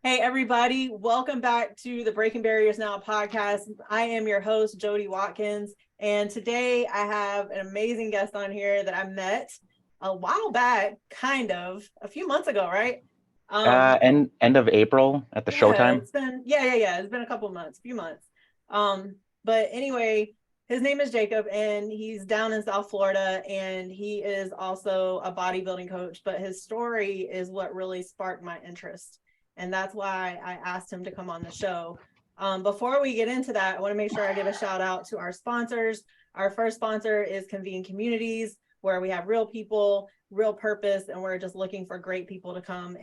Hey, everybody. Welcome back to the Breaking Barriers Now podcast. I am your host, Jody Watkins. And today I have an amazing guest on here that I met a while back, a few months ago, right? End of April at the Showtime. It's been, It's been a few months. But anyway, his name is Jacob and he's down in South Florida and he is also a bodybuilding coach, but his story is what really sparked my interest. And that's why I asked him to come on the show. Before we get into that, I want to make sure I give a shout out to our sponsors. Our first sponsor is Convene Communities, where we have real people, real purpose, and we're just looking for great people to come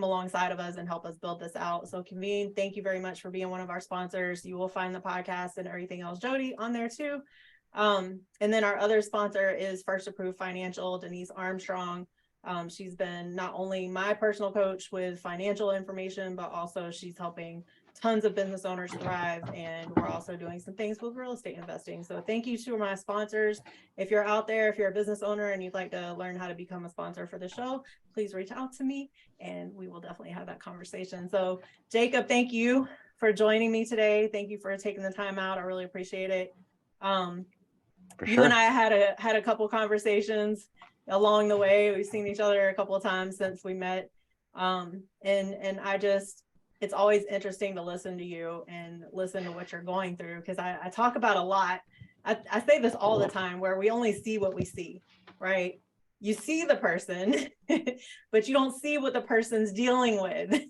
alongside of us and help us build this out. So Convene, thank you very much for being one of our sponsors. You will find the podcast and everything else, Jody, on there too. And then our other sponsor is First Approved Financial, Denise Armstrong. She's been not only my personal coach with financial information, but also she's helping tons of business owners thrive. And we're also doing some things with real estate investing. So thank you to my sponsors. If you're out there, if you're a business owner and you'd like to learn how to become a sponsor for the show, please reach out to me and we will definitely have that conversation. So Jacob, thank you for joining me today. Thank you for taking the time out. I really appreciate it. You and I had a couple conversations along the way. We've seen each other a couple of times since we met. And it's always interesting to listen to you and listen to what you're going through, because I talk about a lot. I say this all the time, where we only see what we see, right? You see the person, but you don't see what the person's dealing with.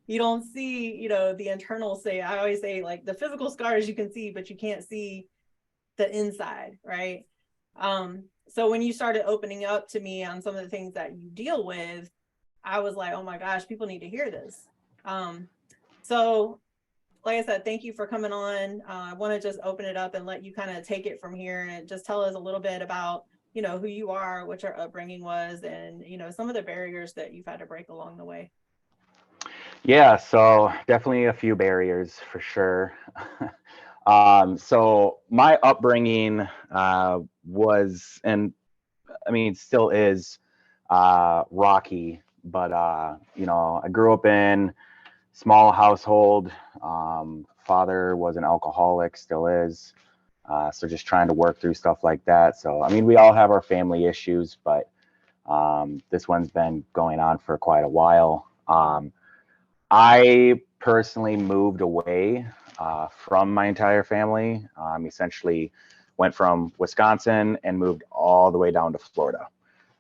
You don't see, the internal I always say, like, the physical scars you can see, but you can't see the inside, right? So when you started opening up to me on some of the things that you deal with, I was like, oh my gosh, people need to hear this. So like I said, thank you for coming on. I want to just open it up and let you kind of take it from here and just tell us a little bit about, who you are, what your upbringing was, and, some of the barriers that you've had to break along the way. Yeah, so definitely a few barriers for sure. So my upbringing was, and I mean, still is rocky, but, I grew up in small household. Father was an alcoholic, still is. So just trying to work through stuff like that. So, I mean, we all have our family issues, but this one's been going on for quite a while. I personally moved away from my entire family. Essentially went from Wisconsin and moved all the way down to Florida.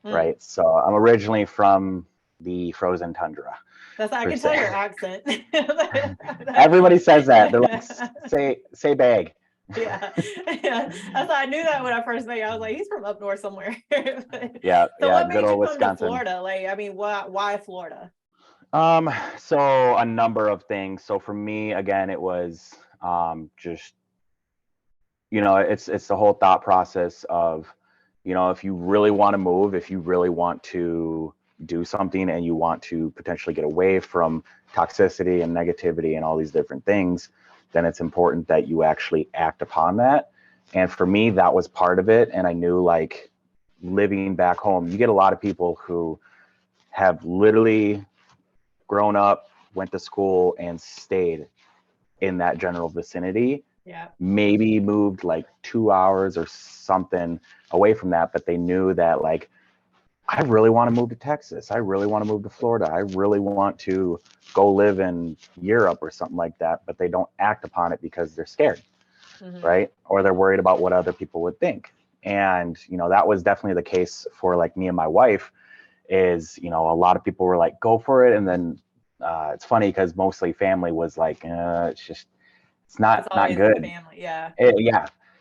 Right. So I'm originally from the frozen tundra. I can tell your accent. Everybody says that. They're like, say bag. Yeah. I knew that when I first met you. I was like, he's from up north somewhere. Yeah. So what made good old you come Wisconsin. to Florida? Like, I mean, why Florida? So a number of things. So for me, again, it was just, it's the whole thought process of, if you really want to move, if you really want to do something and you want to potentially get away from toxicity and negativity and all these different things, then it's important that you actually act upon that. And for me, that was part of it. And I knew, like, living back home, you get a lot of people who have literally grown up, went to school, and stayed in that general vicinity. Yeah. Maybe moved like 2 hours or something away from that, but they knew that, like, I really want to move to Texas. I really want to move to Florida. I really want to go live in Europe or something like that, but they don't act upon it because they're scared, right? Or they're worried about what other people would think. And, that was definitely the case for, like, me and my wife. Is, a lot of people were like, go for it. And then it's funny because mostly family was like, it's not good. Family, yeah.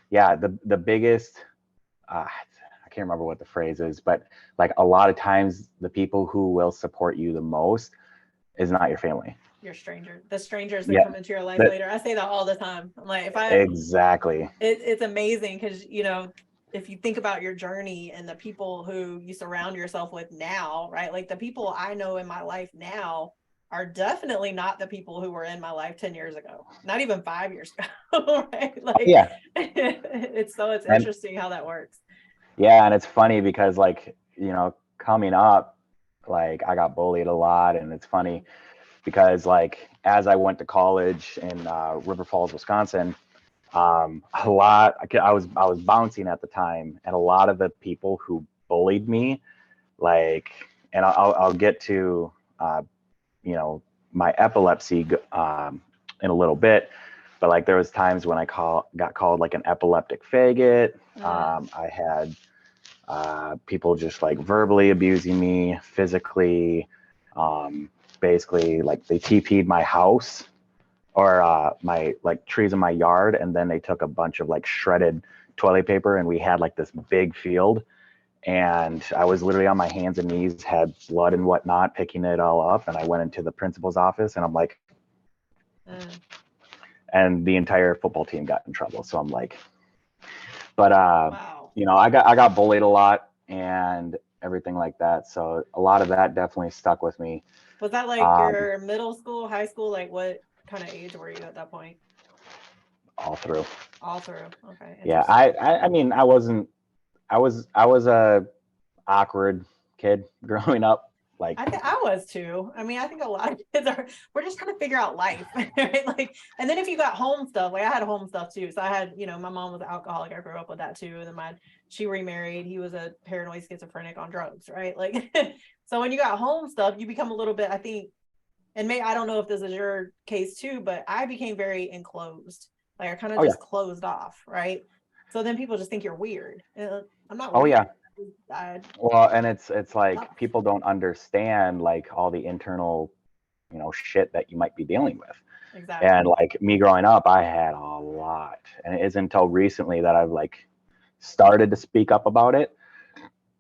Yeah. The biggest, I can't remember what the phrase is, but, like, a lot of times the people who will support you the most is not your family. Your stranger, the strangers that come into your life later. I say that all the time. I'm like, exactly. It's amazing because, if you think about your journey and the people who you surround yourself with now, right? Like, the people I know in my life now are definitely not the people who were in my life 10 years ago, not even 5 years ago, right? Like, yeah. It's interesting how that works. Yeah. And it's funny because, like, coming up, like, I got bullied a lot, and it's funny because like as I went to college in River Falls, Wisconsin, I was bouncing at the time, and a lot of the people who bullied me, like, and I'll get to you know, my epilepsy in a little bit, but like there was times when I got called like an epileptic faggot. I had people just like verbally abusing me, physically, basically like they TP'd my house or my like trees in my yard, and then they took a bunch of like shredded toilet paper, and we had like this big field, and I was literally on my hands and knees, had blood and whatnot, picking it all up, and I went into the principal's office, and I'm like, and the entire football team got in trouble. So I'm like, but Wow. you know, I got bullied a lot and everything like that. So a lot of that definitely stuck with me. Was that like your middle school, high school? Like what kind of age were you at that point? All through. All through. Okay. Yeah. I mean, I was a awkward kid growing up. Like I was too. I mean, I think a lot of kids we're just trying to figure out life, right? Like, and then if you got home stuff, like I had home stuff too. So I had, you know, my mom was an alcoholic. I grew up with that too. And then she remarried. He was a paranoid schizophrenic on drugs, right? Like, so when you got home stuff, you become a little bit, I think, and I don't know if this is your case too, but I became very enclosed. Like I kind of just closed off, right? So then people just think you're weird. I'm not weird. Yeah. Well, and it's like people don't understand like all the internal, you know, shit that you might be dealing with. Exactly. And like me growing up, I had a lot, and it isn't until recently that I've like started to speak up about it,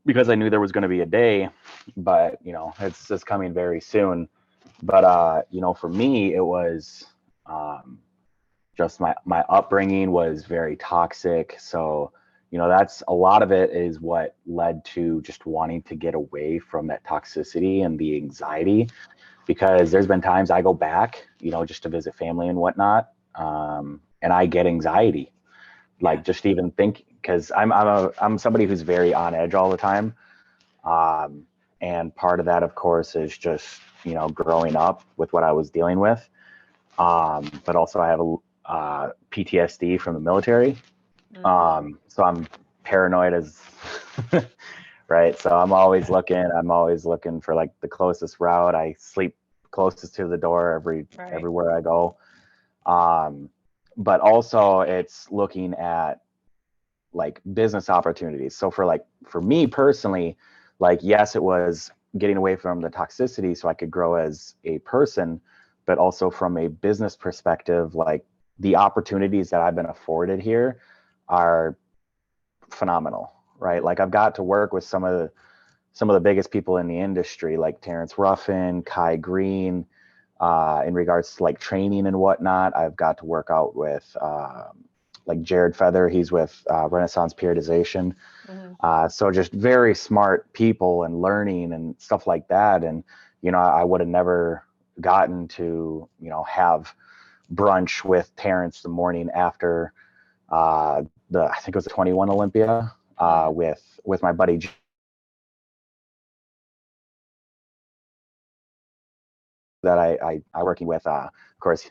because I knew there was going to be a day, but you know, it's just coming very soon. But you know, for me, it was just my upbringing was very toxic. So you know, that's a lot of it is what led to just wanting to get away from that toxicity and the anxiety, because there's been times I go back, you know, just to visit family and whatnot, and I get anxiety, like just even think, because I'm somebody who's very on edge all the time, and part of that, of course, is just, you know, growing up with what I was dealing with, but also I have a PTSD from the military. So I'm paranoid as right. So I'm always looking for like the closest route. I sleep closest to the door everywhere I go. But also it's looking at like business opportunities. So for me personally, like, yes, it was getting away from the toxicity so I could grow as a person, but also from a business perspective, like the opportunities that I've been afforded here are phenomenal, right? Like I've got to work with some of the biggest people in the industry, like Terrence Ruffin, Kai Green, in regards to like training and whatnot. I've got to work out with like Jared Feather. He's with Renaissance Periodization. So just very smart people and learning and stuff like that. And, you know, I would have never gotten to, you know, have brunch with Terrence the morning after I think it was the 21 Olympia, with my buddy that I working with, of course,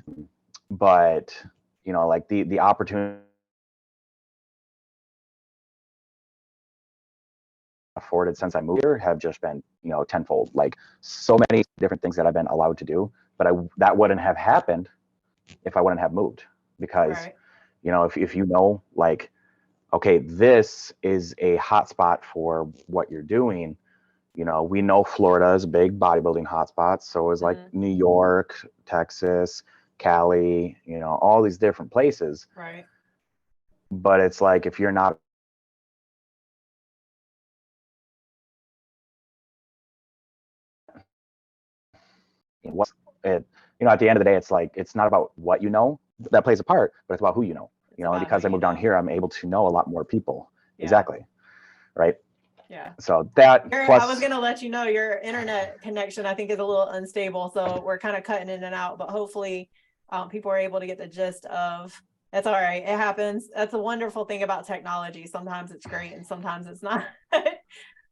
but you know, like the opportunity afforded since I moved here have just been, you know, tenfold. Like so many different things that I've been allowed to do, but that wouldn't have happened if I wouldn't have moved, because you know, if you know, like, okay, this is a hotspot for what you're doing. You know, we know Florida is a big bodybuilding hotspot. So is like New York, Texas, Cali, you know, all these different places. Right. But it's like, if you're not what's it, you know, at the end of the day, it's like, it's not about what you know that plays a part, but it's about who you know. You know, and because I moved down here, I'm able to know a lot more people. Exactly. Right. Yeah. So that plus, I was going to let you know your internet connection, I think, is a little unstable. So we're kind of cutting in and out, but hopefully people are able to get the gist of, that's all right. It happens. That's a wonderful thing about technology. Sometimes it's great and sometimes it's not.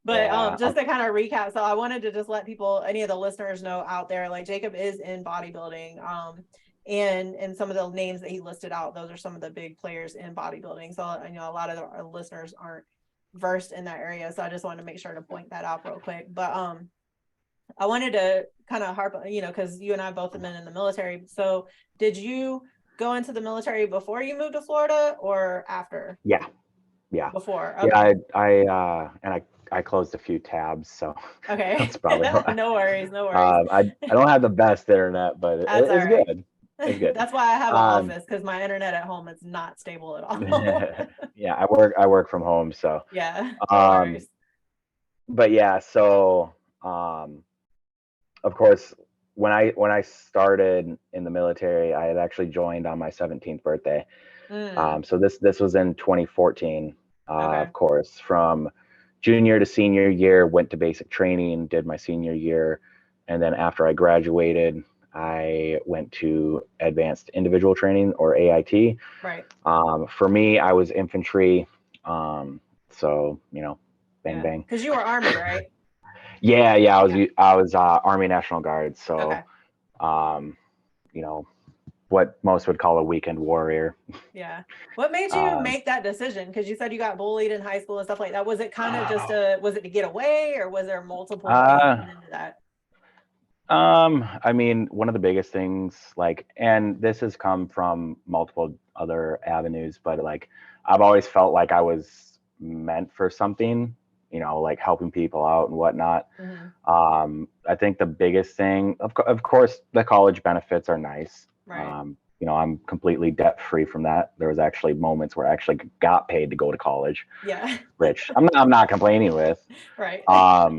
But Yeah. just to kind of recap, so I wanted to just let people, any of the listeners know out there, like Jacob is in bodybuilding. And some of the names that he listed out, those are some of the big players in bodybuilding. So I know a lot of our listeners aren't versed in that area. So I just wanted to make sure to point that out real quick. But I wanted to kind of harp, because you and I both have been in the military. So did you go into the military before you moved to Florida or after? Yeah. Before. Okay. Yeah, I closed a few tabs, so Okay. that's probably No worries. I don't have the best internet, but That's all it's right. good. It's good. That's why I have an office, because my internet at home is not stable at all. Yeah, I work from home, so Yeah, no worries. but yeah, so of course when I started in the military, I had actually joined on my 17th birthday. So this was in 2014. Okay. Of course, from junior to senior year, went to basic training, did my senior year, and then after I graduated, I went to advanced individual training, or AIT. Right. For me, I was infantry. So bang bang. Because you were Army, right? Yeah, I was Army National Guard. So, Okay. What most would call a weekend warrior. Yeah. What made you make that decision? Because you said you got bullied in high school and stuff like that. Was it kind of just was it to get away, or was there multiple things into that? I mean, one of the biggest things, and this has come from multiple other avenues, but I've always felt like I was meant for something, like helping people out and whatnot. I think the biggest thing, of course, the college benefits are nice. Right. I'm completely debt free from that. There was actually moments where I actually got paid to go to college. Yeah. Which I'm not complaining with. Right. But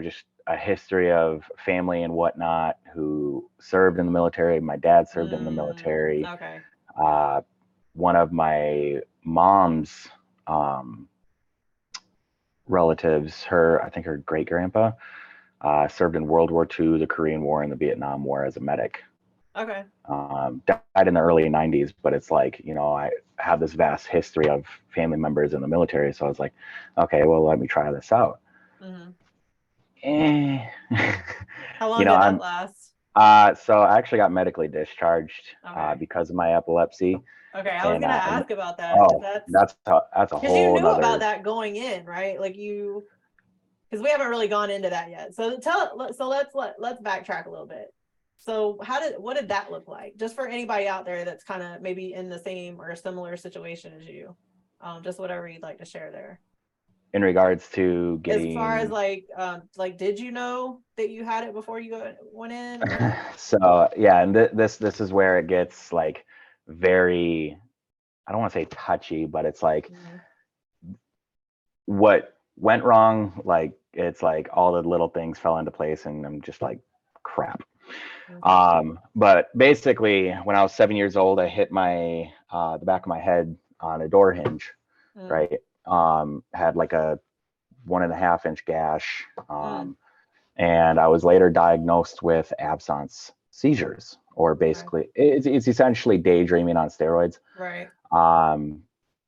just a history of family and whatnot who served in the military. My dad served in the military. Okay. One of my mom's relatives, I think her great grandpa, served in World War II, the Korean War, and the Vietnam War as a medic. Okay. Died in the early 90s, but it's I have this vast history of family members in the military. So I was like, okay, well, let me try this out. How long did that last? So I actually got medically discharged because of my epilepsy. Okay, I was gonna ask about that. Oh, that's a whole. Because you knew about that going in, right? Because we haven't really gone into that yet. So let's backtrack a little bit. So what did that look like? Just for anybody out there that's kind of maybe in the same or similar situation as you, just whatever you'd like to share there. In regards to getting, as far as did you know that you had it before you went in? So yeah, and this is where it gets very, I don't want to say touchy, but it's what went wrong. It's all the little things fell into place, and I'm just crap. But basically, when I was 7 years old, I hit my the back of my head on a door hinge, right? Had a 1.5 inch gash, and I was later diagnosed with absence seizures, or basically it's essentially daydreaming on steroids. Right. I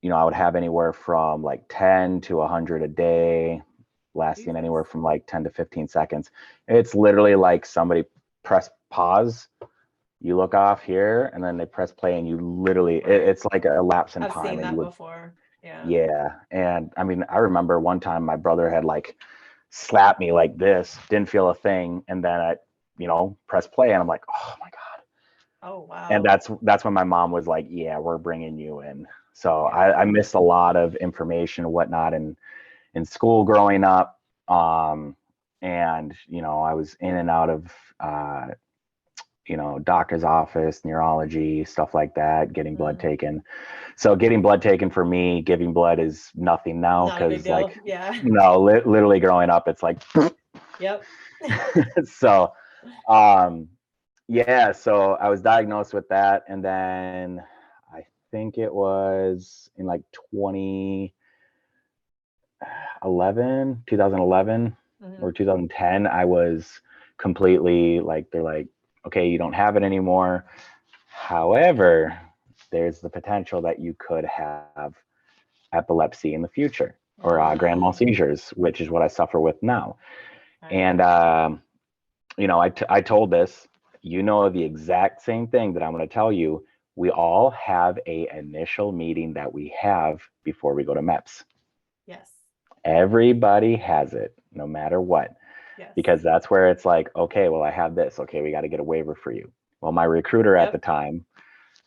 would have anywhere from 10 to 100 a day, lasting anywhere from 10 to 15 seconds. It's literally somebody press pause, you look off here, and then they press play, and you literally it's like a lapse in time. I've seen that before. Yeah. And I mean, I remember one time my brother had slapped me like this, didn't feel a thing, and then I press play, and I'm like, oh my god. Oh wow. And that's when my mom was like, yeah, we're bringing you in. So I missed a lot of information and whatnot in school growing up. And I was in and out of doctor's office, neurology, stuff like that, getting blood taken. So getting blood taken for me, giving blood is nothing now, because literally growing up, it's yep. So so I was diagnosed with that, and then I think it was in 2011 or 2010, I was completely they're like, okay, you don't have it anymore. However, there's the potential that you could have epilepsy in the future. or grand mal seizures, which is what I suffer with now. Right. And, I told this, the exact same thing that I'm going to tell you. We all have a initial meeting that we have before we go to MEPS. Yes. Everybody has it, no matter what. Yes. Because that's where it's like, okay, well, I have this. Okay, we got to get a waiver for you. Well, my recruiter at the time,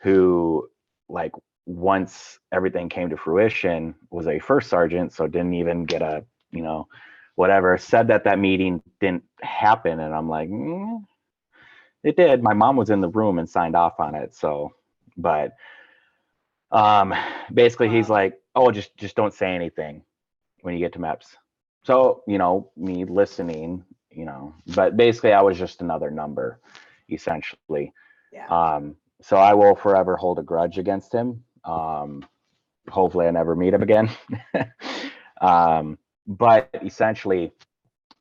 who like once everything came to fruition, was a first sergeant, so didn't even get a, whatever, said that meeting didn't happen. And I'm like, it did. My mom was in the room and signed off on it. So, but basically he's like, oh, just don't say anything when you get to MEPS. So, me listening, but basically I was just another number, essentially. Yeah. So I will forever hold a grudge against him. Hopefully I never meet him again. But essentially,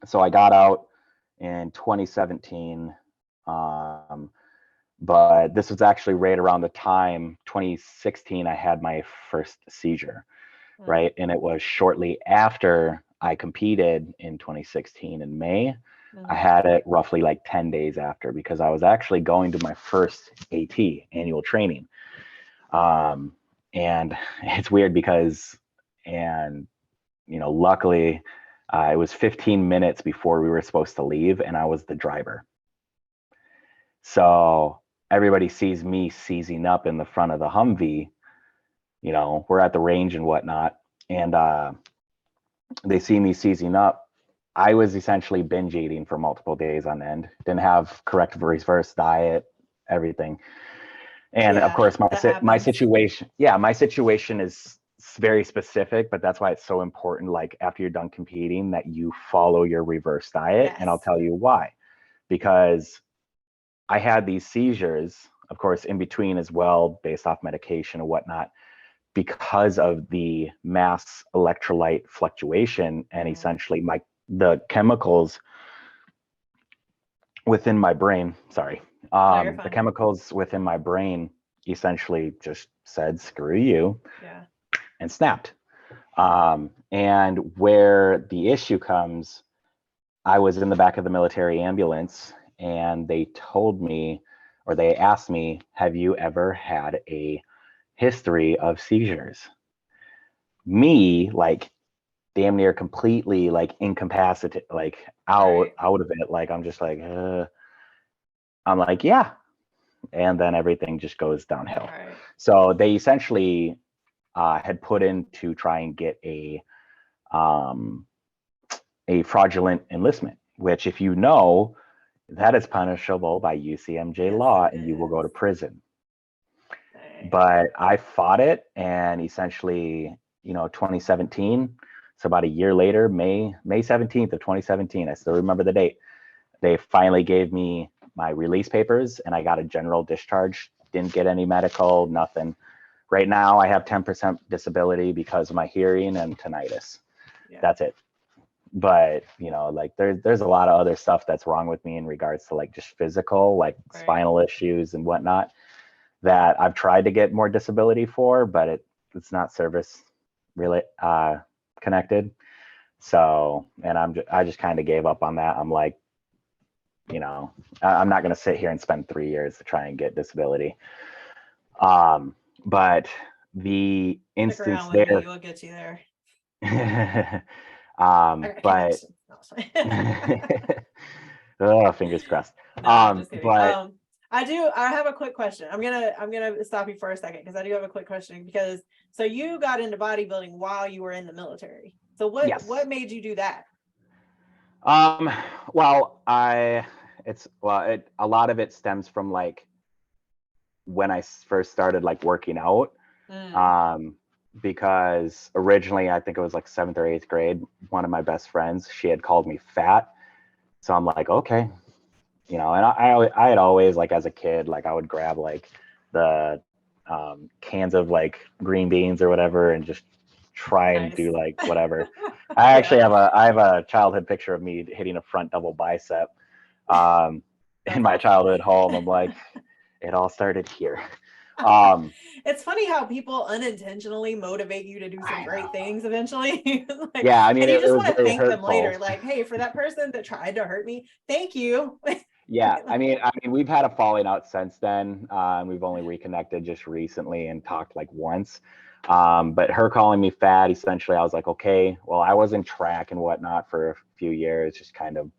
so I got out in 2017. But this was actually right around the time, 2016, I had my first seizure, right? And it was shortly after I competed in 2016 in May. I had it roughly like 10 days after, because I was actually going to my first AT, annual training. And it's weird because, luckily it was 15 minutes before we were supposed to leave, and I was the driver. So everybody sees me seizing up in the front of the Humvee. We're at the range and whatnot, and they see me seizing up. I was essentially binge eating for multiple days on end. Didn't have correct reverse diet, everything. And of course, my situation is very specific, but that's why it's so important. Like after you're done competing, that you follow your reverse diet, and I'll tell you why. Because I had these seizures, of course, in between as well, based off medication and whatnot, because of the mass electrolyte fluctuation, and essentially the chemicals within my brain, the chemicals within my brain essentially just said, screw you, and snapped. And where the issue comes, I was in the back of the military ambulance, and they told me, or they asked me, have you ever had a history of seizures? Me, like, damn near completely like incapacitated, like out of it. Like, I'm just like, I'm like, yeah. And then everything just goes downhill. So they essentially had put in to try and get a fraudulent enlistment, which, if you know, that is punishable by UCMJ law, and you will go to prison. But I fought it, and essentially, 2017, so about a year later, May 17th of 2017, I still remember the date, they finally gave me my release papers, and I got a general discharge. Didn't get any medical, nothing. Right now I have 10% disability because of my hearing and tinnitus. That's it. But like there's a lot of other stuff that's wrong with me in regards to like just physical, like spinal issues and whatnot, that I've tried to get more disability for, but it's not service really connected. So, and I just kind of gave up on that. I'm like, I'm not going to sit here and spend 3 years to try and get disability. But the instance there, we'll get you there. But oh, fingers crossed. But I have a quick question. I'm gonna stop you for a second, because I do have a quick question. Because so you got into bodybuilding while you were in the military. So what made you do that? Well, a lot of it stems from like when I first started like working out. Because originally, I think it was like 7th or 8th grade, one of my best friends, she had called me fat. So I'm like, okay, and I had always, like, as a kid, like I would grab like the cans of like green beans or whatever and just try and do like whatever. I actually have a childhood picture of me hitting a front double bicep in my childhood home. I'm like, it all started here. It's funny how people unintentionally motivate you to do some I great know. things eventually. Like, Yeah, I mean, and you it just was want to very thank them later. hurtful. Like, hey, for that person that tried to hurt me, thank you. Yeah, I mean, we've had a falling out since then. And we've only reconnected just recently and talked like once. But her calling me fat, essentially, I was like, okay, well, I was in track and whatnot for a few years, just kind of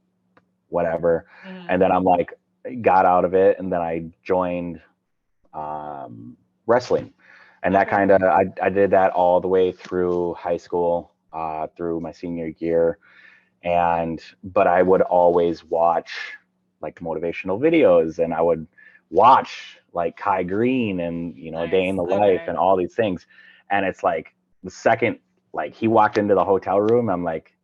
whatever. And then I'm like, got out of it, and then I joined wrestling, and that Okay. kind of I did that all the way through high school, through my senior year, and but I would always watch like motivational videos, and I would watch like Kai Green and A Day in Nice. the Life Okay. and all these things, and it's like the second like he walked into the hotel room, I'm like,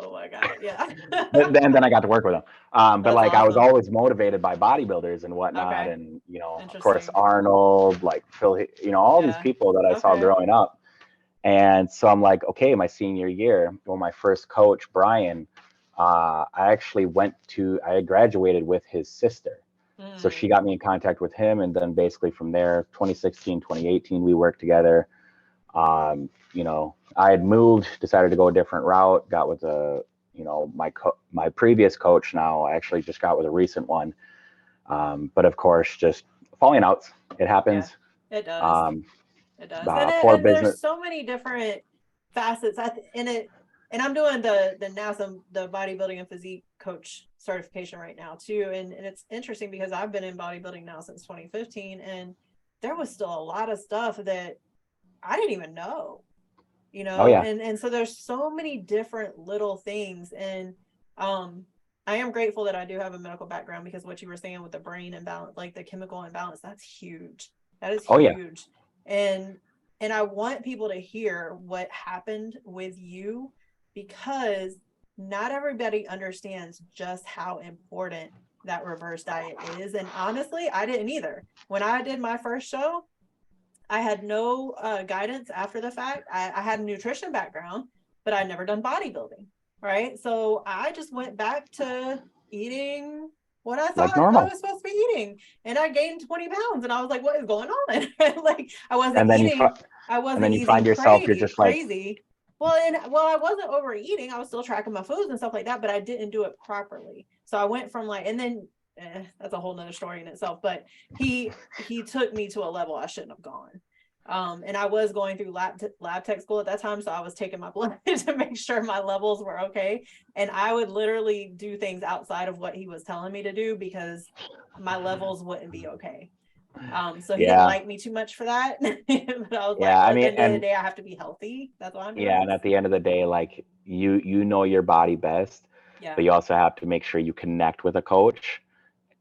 Oh my God. Yeah. then I got to work with him. But That's like I was awesome. always motivated by bodybuilders and whatnot, Okay. and of course Interesting. Arnold, like Phil, all these Yeah. people that I saw Okay. growing up. And so I'm like, okay, my senior year, well, my first coach, Brian, I actually I had graduated with his sister. So she Mm. got me in contact with him. And then basically from there, 2016, 2018, we worked together. I had moved, decided to go a different route, got with my previous coach. Now I actually just got with a recent one. But of course, just falling outs, it Yeah. happens. It does. Um, It does. And poor and business. there's so many different facets in it. And I'm doing the NASA, the bodybuilding and physique coach certification right now too. And it's interesting because I've been in bodybuilding now since 2015, and there was still a lot of stuff that I didn't even know, Oh yeah. and so there's so many different little things. And I am grateful that I do have a medical background, because what you were saying with the brain imbalance, like the chemical imbalance, that's huge. That is Oh yeah. huge. And I want people to hear what happened with you, because not everybody understands just how important that reverse diet is. And honestly, I didn't either. When I did my first show, I had no guidance after the fact. I had a nutrition background, but I'd never done bodybuilding. Right. So I just went back to eating what I Like thought I normal. was supposed to be eating. And I gained 20 pounds, and I was like, what is going on? Like And then I and wasn't then you eating find yourself, you're just like, crazy. Well, I wasn't overeating. I was still tracking my foods and stuff like that, but I didn't do it properly. So I went from like, and then that's a whole nother story in itself. But he took me to a level I shouldn't have gone. And I was going through lab tech school at that time, so I was taking my blood to make sure my levels were okay. And I would literally do things outside of what he was telling me to do, because my levels wouldn't be okay. So he didn't yeah, like me too much for that. But I was like, yeah. well, I at the mean, end of the and day, I have to be healthy. That's why I'm doing yeah, and this. at the end of the day, like you know your body best, Yeah. but you also have to make sure you connect with a coach,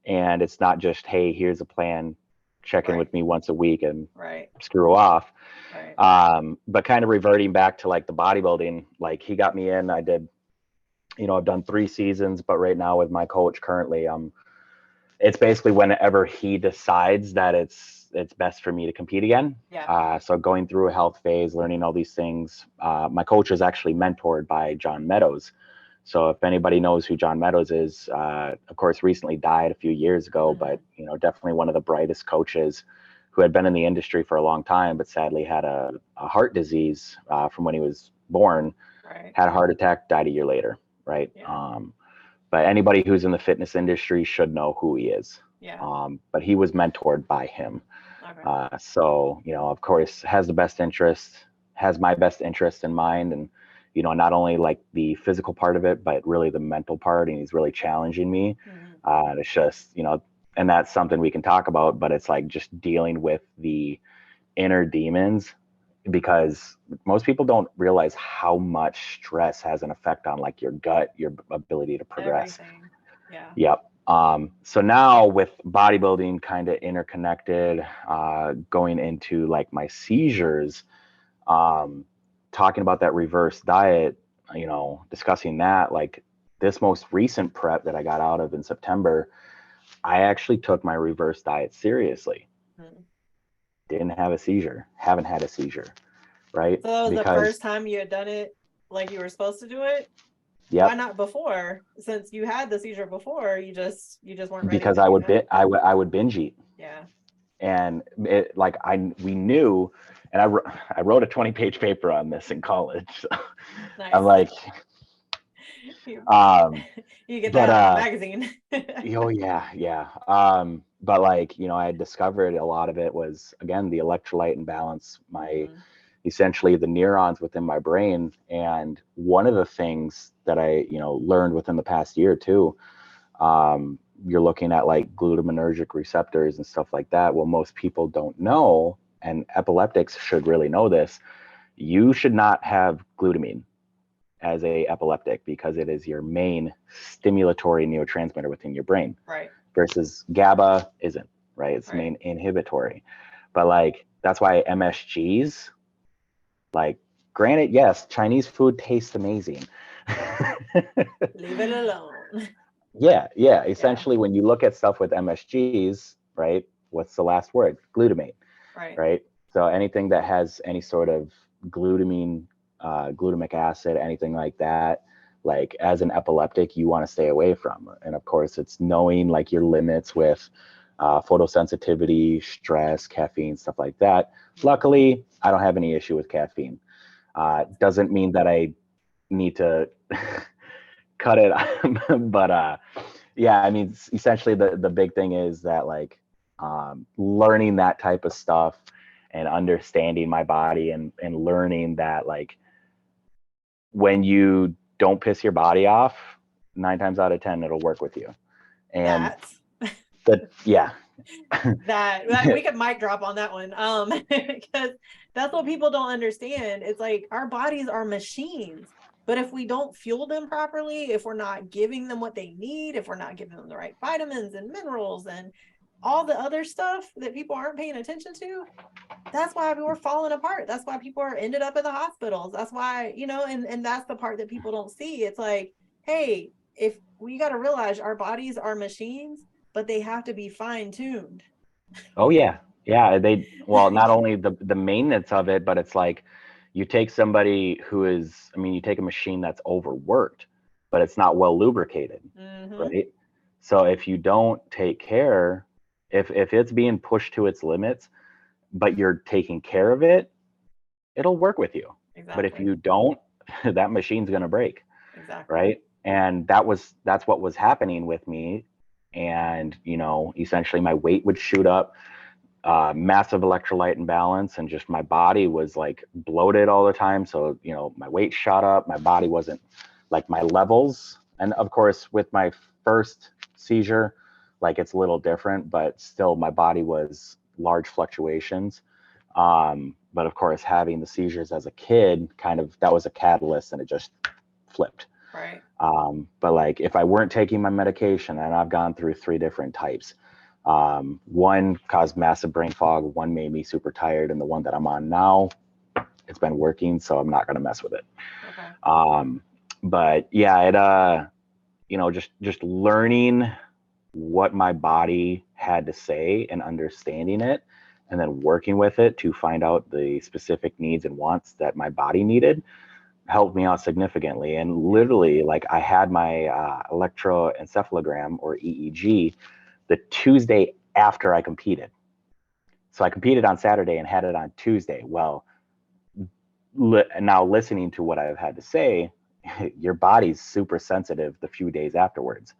and it's not just, hey, here's a plan, check in Right. with me once a week and Right. screw off. Right. But kind of reverting back to like the bodybuilding, like he got me in. I did, I've done 3 seasons, but right now with my coach currently, it's basically whenever he decides that it's best for me to compete again. Yeah. So going through a health phase, learning all these things. My coach is actually mentored by John Meadows. So if anybody knows who John Meadows is, of course, recently died a few years ago, but definitely one of the brightest coaches who had been in the industry for a long time, but sadly had a heart disease from when he was born, Right. had a heart attack, died a year later, right? Yeah. But anybody who's in the fitness industry should know who he is. Yeah. But he was mentored by him. Okay. So, of course, has my best interest in mind. And, not only like the physical part of it, but really the mental part. And he's really challenging me. And it's just, and that's something we can talk about, but it's like just dealing with the inner demons, because most people don't realize how much stress has an effect on like your gut, your ability to progress. Everything. Yeah. Yep. So now with bodybuilding kind of interconnected, going into like my seizures, talking about that reverse diet, discussing that, like this most recent prep that I got out of in September, I actually took my reverse diet seriously. Didn't have a seizure, haven't had a seizure, right? So that was the Because, first time you had done it like you were supposed to do it? Why yep, not before? Since you had the seizure before, you just weren't ready because to I do would that. I would binge eat. Yeah. And it like we knew, and I wrote a 20-page paper on this in college. So Nice. I'm like, you get that out of the magazine. Oh yeah. But like, you know, I discovered a lot of it was, again, the electrolyte imbalance, essentially the neurons within my brain. And one of the things that I, you know, learned within the past year too, you're looking at like glutamatergic receptors and stuff like that. Well, most people don't know, and epileptics should really know this. You should not have glutamine as a epileptic because it is your main stimulatory neurotransmitter within your brain. Right. Versus GABA isn't, right? It's main inhibitory. But like, that's why MSGs, like, granted, yes, Chinese food tastes amazing. Leave it alone. Yeah. Essentially, when you look at stuff with MSGs, right, what's the last word? Glutamate. Right. So anything that has any sort of glutamine, glutamic acid, anything like that, like as an epileptic, you want to stay away from. And of course, it's knowing like your limits with photosensitivity, stress, caffeine, stuff like that. Luckily, I don't have any issue with caffeine. Doesn't mean that I need to cut it. But yeah, I mean, essentially the big thing is that like learning that type of stuff and understanding my body and learning that like when you don't piss your body off, 9 times out of 10 it'll work with you. And yeah. that we could mic drop on that one, because that's what people don't understand. It's like our bodies are machines, but if we don't fuel them properly, if we're not giving them what they need, if we're not giving them the right vitamins and minerals and all the other stuff that people aren't paying attention to, that's why we're falling apart. That's why people are ended up in the hospitals. That's why, you know, and that's the part that people don't see. It's like, hey, if we got to realize our bodies are machines, but they have to be fine-tuned. Oh yeah. Well, not only the maintenance of it, but it's like you take somebody who is, I mean, you take a machine that's overworked, but it's not well lubricated, right? So if you don't take care, if it's being pushed to its limits, but you're taking care of it, it'll work with you. Exactly. But if you don't, that machine's going to break. Exactly. Right. And that's what was happening with me. And, you know, essentially my weight would shoot up, massive electrolyte imbalance, and just my body was like bloated all the time. So, you know, my weight shot up, my body wasn't like my levels. And of course, with my first seizure, like it's a little different, but still my body was large fluctuations. But of course, having the seizures as a kid, kind of, that was a catalyst, and it just flipped. Right. But like if I weren't taking my medication, and I've gone through 3 different types, one caused massive brain fog, one made me super tired, and the one that I'm on now, it's been working, so I'm not going to mess with it. Okay. But yeah, it, you know, just learning what my body had to say and understanding it, and then working with it to find out the specific needs and wants that my body needed helped me out significantly. And literally, like, I had my electroencephalogram, or EEG, the Tuesday after I competed. So I competed on Saturday and had it on Tuesday. Well, now listening to what I've had to say, your body's super sensitive the few days afterwards.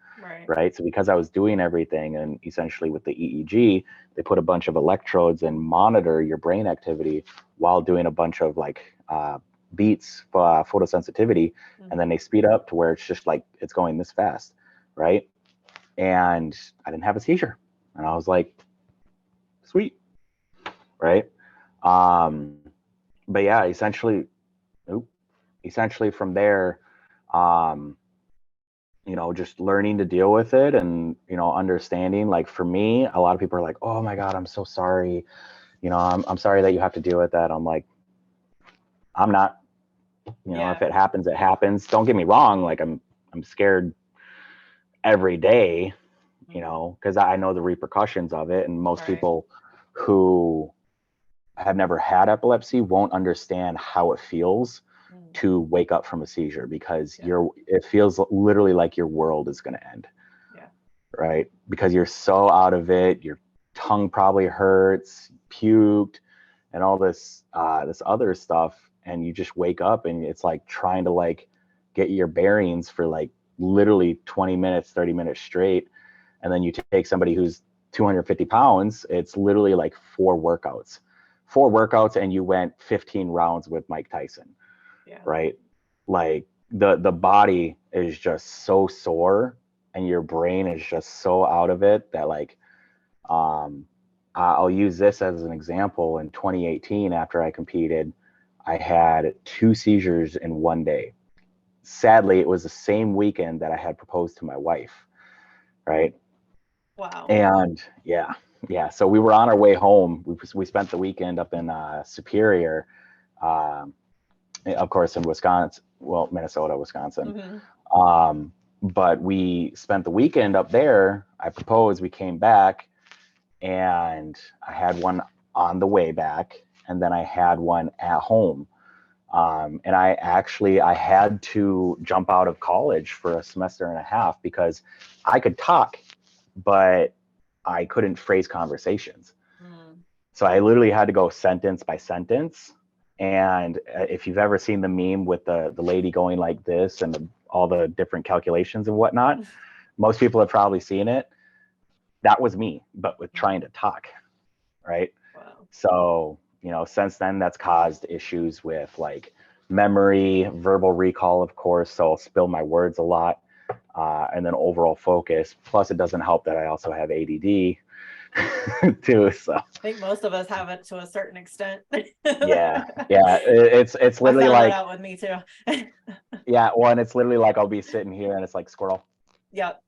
Right. So because I was doing everything, and essentially with the EEG, they put a bunch of electrodes and monitor your brain activity while doing a bunch of like beats for photosensitivity. And then they speed up to where it's just like, it's going this fast. Right. And I didn't have a seizure, and I was like, sweet. Right. But yeah, essentially from there, you know, just learning to deal with it, and, you know, understanding, like, for me, a lot of people are like, oh my God, I'm so sorry. You know, I'm sorry that you have to deal with that. I'm like, I'm not, you know, if it happens, it happens. Don't get me wrong. Like, I'm scared every day, you know, because I know the repercussions of it. And most people who have never had epilepsy won't understand how it feels to wake up from a seizure, because it feels literally like your world is going to end. Right. Because you're so out of it, you're tongue probably hurts, puked, and all this this other stuff. And you just wake up and it's like trying to like get your bearings for like literally 20 minutes, 30 minutes straight. And then you take somebody who's 250 pounds, it's literally like four workouts, and you went 15 rounds with Mike Tyson. Yeah. Right? Like the body is just so sore and your brain is just so out of it that like I'll use this as an example. In 2018, after I competed, I had 2 seizures in one day. Sadly, it was the same weekend that I had proposed to my wife, right? Wow. And yeah. So we were on our way home. We spent the weekend up in Superior, of course, in Wisconsin, well, Minnesota, Wisconsin. Mm-hmm. But we spent the weekend up there. I proposed, we came back, and I had one on the way back, and then I had one at home. And I had to jump out of college for a semester and a half because I could talk, but I couldn't phrase conversations. So I literally had to go sentence by sentence. And if you've ever seen the meme with the lady going like this and all the different calculations and whatnot, most people have probably seen it. That was me, but with trying to talk, right? Wow. So, you know, since then that's caused issues with like memory, verbal recall, of course. So I'll spill my words a lot, and then overall focus. Plus, it doesn't help that I also have ADD too. So I think most of us have it to a certain extent. yeah. It's literally I found like that out with me too. yeah, well, and it's literally like I'll be sitting here and it's like squirrel. Yep.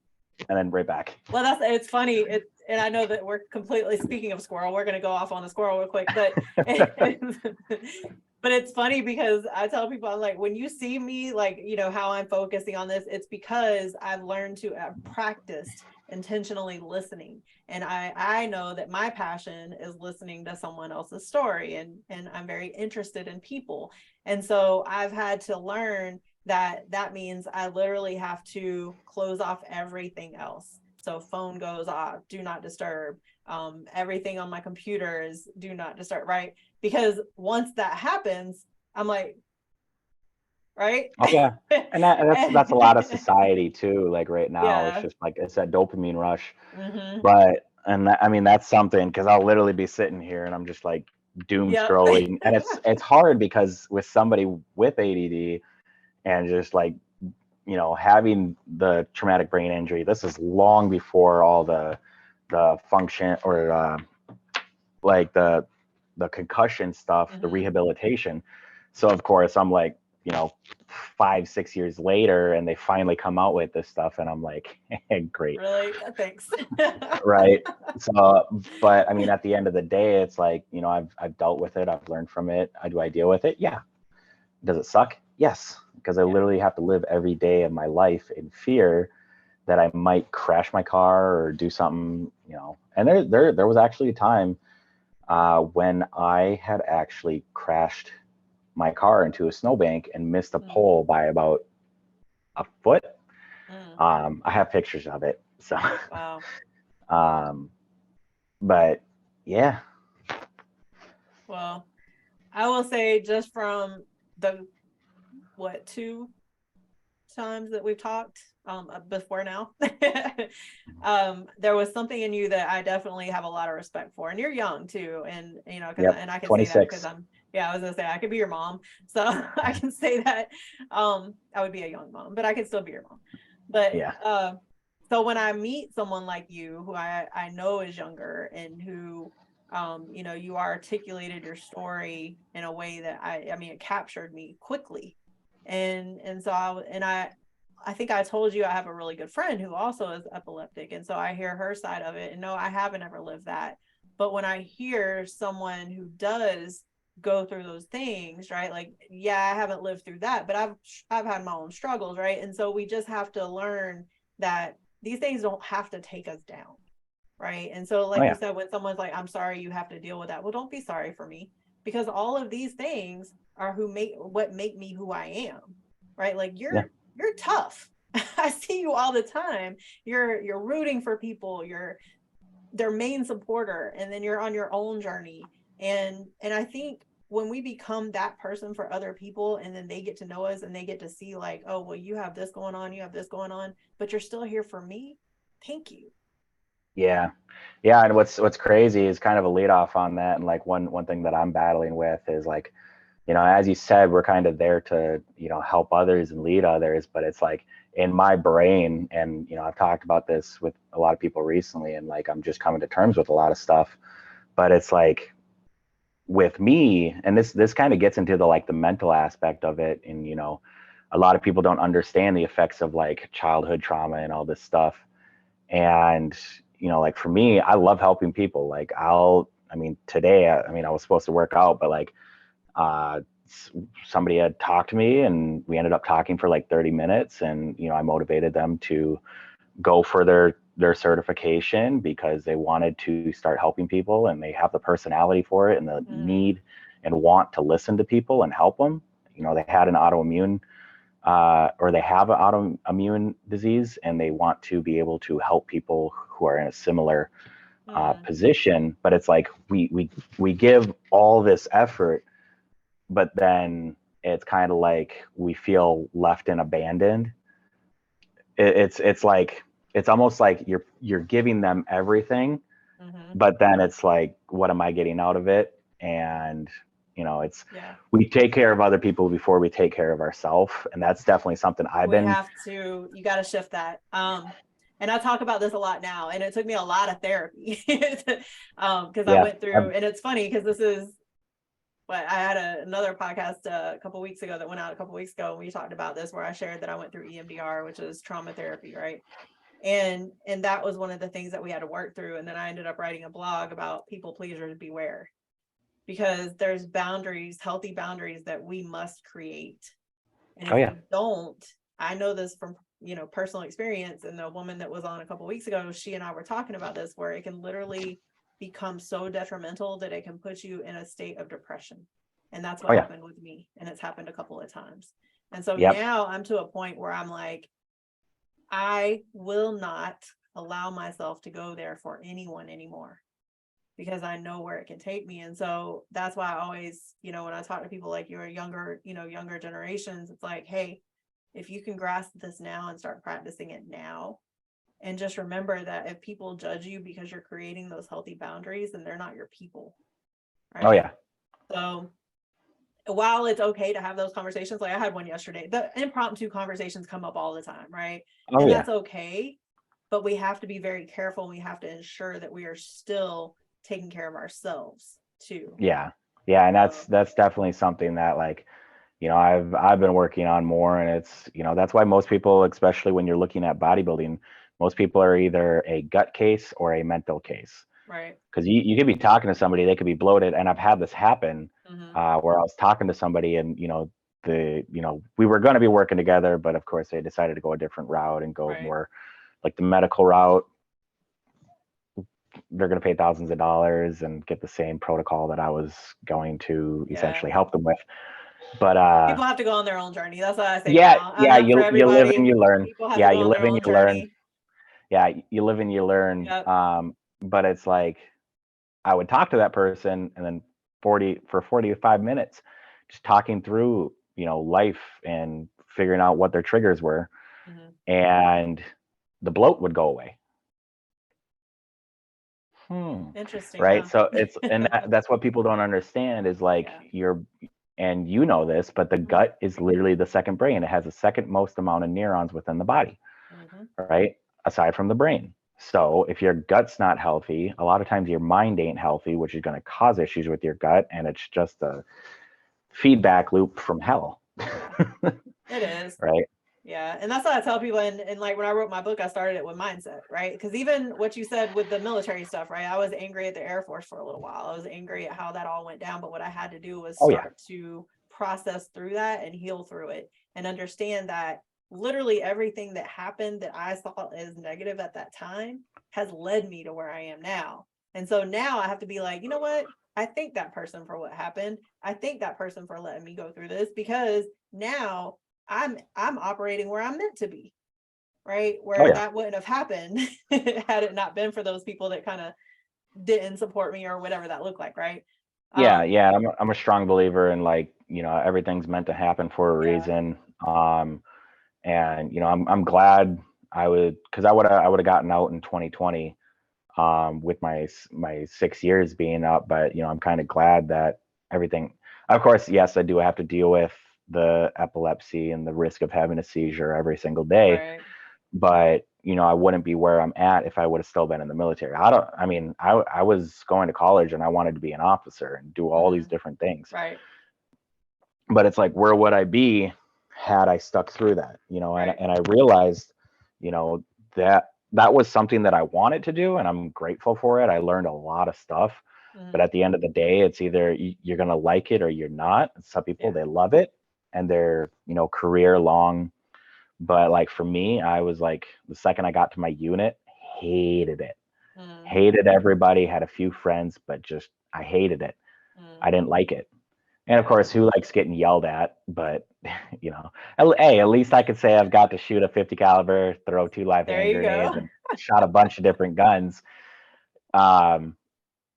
And then right back. Well, it's funny. And I know that we're completely, speaking of squirrel, we're going to go off on the squirrel real quick, but but it's funny because I tell people, I'm like, when you see me, like, you know, how I'm focusing on this, it's because I've learned to practice intentionally listening. And I know that my passion is listening to someone else's story, and I'm very interested in people. And so I've had to learn that means I literally have to close off everything else. So phone goes off, do not disturb. Everything on my computer is do not disturb, right? Because once that happens, I'm like, right? Oh yeah, and that's a lot of society too. Like right now, it's Yeah. just like it's that dopamine rush. Mm-hmm. But I mean that's something because I'll literally be sitting here and I'm just like doom Yep. scrolling, and it's hard because with somebody with ADD and just like, you know, having the traumatic brain injury, this is long before all the function or like the concussion stuff, the rehabilitation. So of course I'm like, you know, 5-6 years later and they finally come out with this stuff and I'm like, hey, great. Really? Thanks. Right. So but I mean at the end of the day it's like, you know, I've dealt with it, I've learned from it. Do I deal with it? Yeah. Does it suck? Yes, because I literally have to live every day of my life in fear that I might crash my car or do something, you know. And there was actually a time when I had actually crashed my car into a snowbank and missed a pole by about a foot. I have pictures of it. So, wow. But yeah. Well, I will say just from the 2 times that we've talked before now, there was something in you that I definitely have a lot of respect for, and you're young too, and you know, and I can 26. Say that because I was gonna say I could be your mom, so I can say that I would be a young mom, but I could still be your mom. But yeah. So when I meet someone like you, who I know is younger and who you know, you articulated your story in a way that I mean, it captured me quickly. And so I think I told you I have a really good friend who also is epileptic. And so I hear her side of it, and no, I haven't ever lived that. But when I hear someone who does go through those things, right? Like, yeah, I haven't lived through that, but I've had my own struggles, right? And so we just have to learn that these things don't have to take us down. Right. And so, like you said, when someone's like, I'm sorry you have to deal with that. Well, don't be sorry for me, because all of these things are what make me who I am. Right. Like you're tough. I see you all the time. You're rooting for people. You're their main supporter, and then you're on your own journey. And I think when we become that person for other people, and then they get to know us and they get to see like, oh, well, you have this going on, you have this going on, but you're still here for me. Thank you. Yeah. Yeah. And what's crazy is kind of a lead off on that. And like one thing that I'm battling with is like, as you said, we're kind of there to, help others and lead others, but it's like in my brain, and, I've talked about this with a lot of people recently, and like, I'm just coming to terms with a lot of stuff, but it's like with me, and this kind of gets into the, like the mental aspect of it. And, a lot of people don't understand the effects of like childhood trauma and all this stuff. And, like for me, I love helping people. Like today, I was supposed to work out, but like, uh, somebody had talked to me and we ended up talking for like 30 minutes, and I motivated them to go for their certification because they wanted to start helping people, and they have the personality for it and the need and want to listen to people and help them. They had an autoimmune or they have an autoimmune disease, and they want to be able to help people who are in a similar position. But it's like we give all this effort, but then it's kind of like we feel left and abandoned. It's like, it's almost like you're giving them everything, but then it's like, what am I getting out of it? And it's we take care of other people before we take care of ourselves, and that's definitely something you got to shift that. And I talk about this a lot now, and it took me a lot of therapy because I went through, and it's funny because this is what I had another podcast a couple weeks ago that went out a couple weeks ago, and we talked about this, where I shared that I went through EMDR, which is trauma therapy, right? And that was one of the things that we had to work through. And then I ended up writing a blog about people pleasers beware, because there's boundaries, healthy boundaries that we must create. And if we don't, I know this from personal experience, and the woman that was on a couple weeks ago, she and I were talking about this, where it can literally become so detrimental that it can put you in a state of depression. And that's what happened with me. And it's happened a couple of times. And so now I'm to a point where I'm like, I will not allow myself to go there for anyone anymore, because I know where it can take me. And so that's why I always, when I talk to people like you're younger generations, it's like, hey, if you can grasp this now and start practicing it now, and just remember that if people judge you because you're creating those healthy boundaries, then they're not your people. Right? Oh yeah. So while it's okay to have those conversations, like I had one yesterday, the impromptu conversations come up all the time, right? And that's okay, but we have to be very careful. We have to ensure that we are still taking care of ourselves too. Yeah. And that's definitely something that, like, I've been working on more. And it's, that's why most people, especially when you're looking at bodybuilding, most people are either a gut case or a mental case. Right. Because you could be talking to somebody, they could be bloated. And I've had this happen where I was talking to somebody, and, we were going to be working together, but of course they decided to go a different route and go more like the medical route. They're going to pay thousands of dollars and get the same protocol that I was going to essentially help them with. But people have to go on their own journey. That's what I say. You live and you learn. You live and you learn. Yeah, you live and you learn. Yep. But it's like, I would talk to that person, and then 45 minutes just talking through, life and figuring out what their triggers were, and the bloat would go away. Interesting. Right. So it's, and that's what people don't understand is like and this, but the gut is literally the second brain. It has the second most amount of neurons within the body, right? Aside from the brain. So if your gut's not healthy, a lot of times your mind ain't healthy, which is going to cause issues with your gut. And it's just a feedback loop from hell. It is. Right. Yeah. And that's what I tell people. And like when I wrote my book, I started it with mindset, right? Because even what you said with the military stuff, right? I was angry at the Air Force for a little while. I was angry at how that all went down. But what I had to do was start to process through that and heal through it, and understand that literally everything that happened that I saw as negative at that time has led me to where I am now. And so now I have to be like, you know what? I thank that person for what happened. I thank that person for letting me go through this, because now I'm operating where I'm meant to be. right? Oh Where yeah. that wouldn't have happened had it not been for those people that kind of didn't support me or whatever that looked like, right? Yeah, yeah. I'm a strong believer in, like, everything's meant to happen for a Yeah, reason. And I'm glad because I would have gotten out in 2020 with my 6 years being up, but I'm kind of glad that everything. Of course, yes, I do have to deal with the epilepsy and the risk of having a seizure every single day, right. but I wouldn't be where I'm at if I would have still been in the military. I was going to college and I wanted to be an officer and do all these different things, Right, but it's like, where would I be had I stuck through that? right. And I realized, you know, that was something that I wanted to do, and I'm grateful for it. I learned a lot of stuff, but at the end of the day, it's either you're going to like it or you're not. Some people, Yeah. they love it and they're, career long. But like for me, I was like, the second I got to my unit, hated it, Mm, hated everybody, had a few friends, but just, I hated it. mm, I didn't like it. And of yeah. course, who likes getting yelled at? But hey, at least I could say I've got to shoot a 50 caliber, throw 2 live There hand you grenades, go. and shot a bunch of different guns. Um,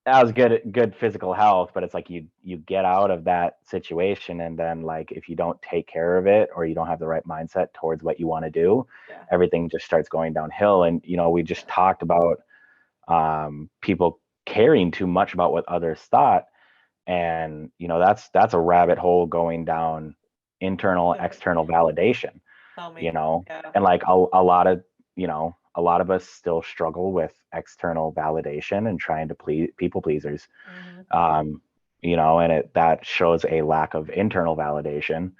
that was good physical health, but it's like you get out of that situation, and then, like, if you don't take care of it or you don't have the right mindset towards what you want to do, Yeah. everything just starts going downhill. And we just talked about people caring too much about what others thought, and that's a rabbit hole going down, internal Yeah. external validation. Tell you me. know Yeah. and like a lot of us still struggle with external validation and trying to please people pleasers. Hmm. um and that shows a lack of internal validation.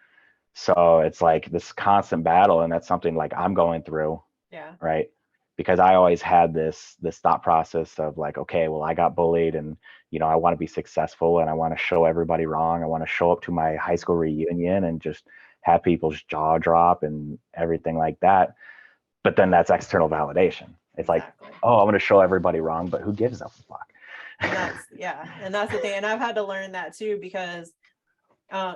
So it's like this constant battle, and that's something like I'm going through, Yeah. right? Because I always had this thought process of like, okay, well, I got bullied, and I want to be successful, and I want to show everybody wrong. I want to show up to my high school reunion and just have people's jaw drop and everything like that. But then that's external validation. It's like, Exactly. oh, I'm going to show everybody wrong, but who gives a fuck? And that's the thing. And I've had to learn that too, because